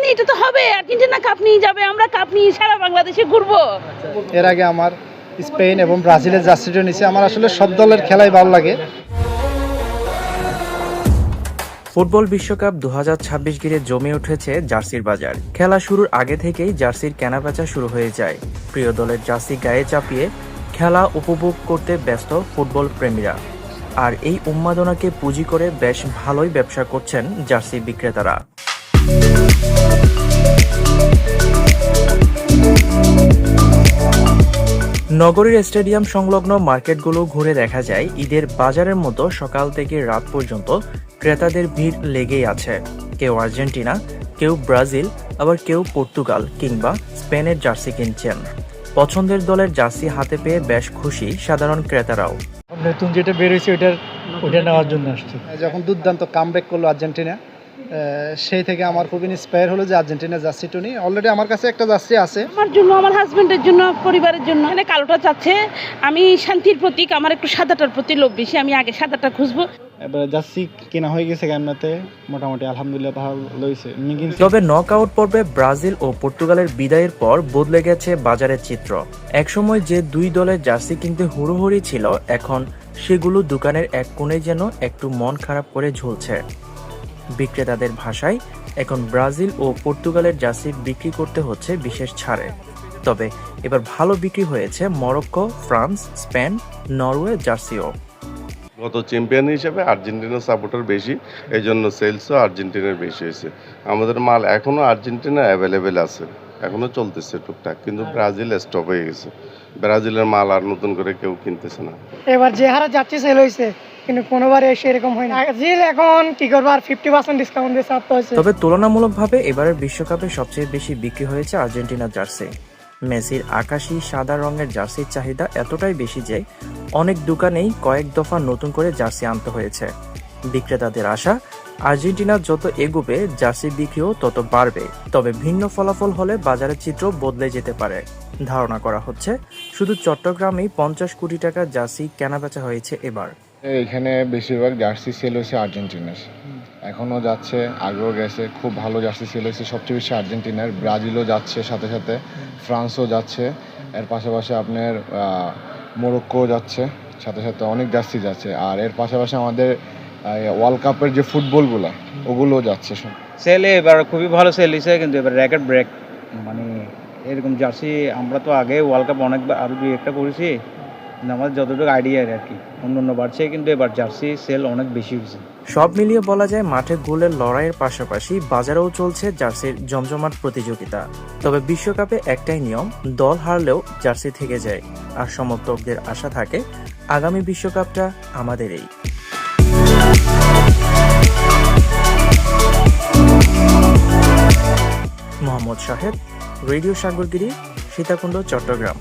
জানি এটা তো হবে, আর্জেন্টিনা কাপ নিয়ে যাবে, আমরা কাপ নিয়ে সারা বাংলাদেশে ঘুরবো। এর আগে আমার স্পেন এবং ব্রাজিলের জার্সিটা নিয়েছে। আমার আসলে সব দলের খেলাই ভালো লাগে। ফুটবল বিশ্বকাপ 2026 ঘিরে জমে উঠেছে জার্সির বাজার। খেলা শুরুর আগে থেকেই জার্সির কেনাবেচা শুরু হয়ে যায়। প্রিয় দলের জার্সি গায়ে চাপিয়ে খেলা উপভোগ করতে ব্যস্ত ফুটবল প্রেমীরা। আর এই উন্মাদনাকে পুঁজি করে বেশ ভালোই ব্যবসা করছেন জার্সি বিক্রেতারা। নগরীর স্টেডিয়াম সংলগ্ন মার্কেটগুলো ঘুরে দেখা যায় ঈদের বাজারের মতো সকাল থেকে রাত পর্যন্ত ক্রেতাদের ভিড় লেগেই আছে। কেউ আর্জেন্টিনা, কেউ ব্রাজিল, আবার কেউ পর্তুগাল কিংবা স্পেনের জার্সি কিনছেন। পছন্দের দলের জার্সি হাতে পেয়ে বেশ খুশি সাধারণ ক্রেতারাও। নতুন যেটা বের হয়েছে ওটা নেওয়ার জন্য আসছে। যখন দুর্দান্ত কামব্যাক করলো আর্জেন্টিনা, সেই থেকে আমার খুব ইন্সপায়ার হলো যে আর্জেন্টিনা জার্সিটা নিয়ে। অলরেডি আমার কাছে একটা জার্সি আছে। আমার জন্য, আমার হাজবেন্ডের জন্য, পরিবারের জন্য। মানে কালোটা চাচ্ছে, আমি শান্তির প্রতীক, আমার একটু সাদাটার প্রতি লোভ বেশি, আমি আগে সাদাটা খুঁজবো। এবার জার্সি কেনা হয়ে গেছে এমনিতে, মোটামুটি আলহামদুলিল্লাহ ভালো হয়েছে। তবে নকআউট পর্বে ব্রাজিল ও পর্তুগালের বিদায়ের পর বদলে গেছে বাজারের চিত্র। একসময় যে দুই দলের জার্সি কিনতে হুড়োহুড়ি ছিল, এখন সেগুলো দোকানের এক কোণে যেন একটু মন খারাপ করে ঝুলছে। বিক্রেতাদের ভাষায় এখন ব্রাজিল ও পর্তুগালের জার্সি বিক্রি করতে হচ্ছে বিশেষ ছাড়ে। তবে এবার ভালো বিক্রি হয়েছে মরক্কো, ফ্রান্স, স্পেন, নরওয়ে জার্সিও। গত চ্যাম্পিয়ন হিসেবে আর্জেন্টিনার সাপোর্টার বেশি, এই জন্য সেলসও আর্জেন্টিনার বেশি হয়েছে। আমাদের মাল এখনও আর্জেন্টিনা অ্যাভেলেবেল আছে, এখনও চলতেছে টুকটাক, কিন্তু ব্রাজিল স্টপ হয়ে গেছে। ব্রাজিলের মাল আর নতুন করে কেউ কিনতেছে না। এবার যে হারে যাচ্ছে সেল হয়েছে, কিন্তু কোনোবারে এসে এরকম হয় না। ব্রাজিল এখন কি করবো, আর 50% ডিসকাউন্ট দিয়ে ছাড়তে হয়েছে। তবে তুলনামূলকভাবে এবারের বিশ্বকাপে সবচেয়ে বেশি বিক্রি হয়েছে আর্জেন্টিনার জার্সি। মেসির আকাশী সাদা রঙের জার্সির চাহিদা এতটাই বেশি যে অনেক দোকানেই কয়েক দফা নতুন করে জার্সি আনতে হয়েছে। বিক্রেতাদের আশা, আর্জেন্টিনা যত এগোবে জার্সি বিক্রিও তত বাড়বে। তবে ভিন্ন ফলাফল হলে বাজারের চিত্র বদলে যেতে পারে। ধারণা করা হচ্ছে শুধু চট্টগ্রামেই 50 কোটি টাকার জার্সি কেনাবেচা হয়েছে এবার। এখানে বেশিরভাগ জার্সি সেল হয়েছে আর্জেন্টিনার, এখনও যাচ্ছে, আগেও গেছে। খুব ভালো জার্সি সেল হয়েছে, সবচেয়ে বেশি আর্জেন্টিনার। ব্রাজিলও যাচ্ছে, সাথে সাথে ফ্রান্সও যাচ্ছে, এর পাশাপাশি আপনার মরক্কো যাচ্ছে, সাথে সাথে অনেক জার্সি যাচ্ছে। আর এর পাশাপাশি আমাদের ওয়ার্ল্ড কাপের যে ফুটবলগুলো ওগুলোও যাচ্ছে। সেলে এবার খুবই ভালো সেল হয়েছে, কিন্তু এবার রেকর্ড ব্রেক, মানে এরকম জার্সি আমরা তো আগে ওয়ার্ল্ড কাপ অনেকবার আরও দুই একটা করেছি, কিন্তু আমাদের যতটুকু আইডিয়া আর কি অন্য বাড়ছে, কিন্তু এবার জার্সি সেল অনেক বেশি হয়েছে। সব মিলিয়ে বলা যায় মাঠে গোলের লড়াইয়ের পাশাপাশি বাজারেও চলছে জার্সির জমজমাট প্রতিযোগিতা। তবে বিশ্বকাপে একটাই নিয়ম, দল হারলেও জার্সি থেকে যায়। আর সমর্থকদের আশা থাকে আগামী বিশ্বকাপটা আমাদেরই। মোহাম্মদ শাহেদ, রেডিও সাগরগিরি, সীতাকুণ্ড, চট্টগ্রাম।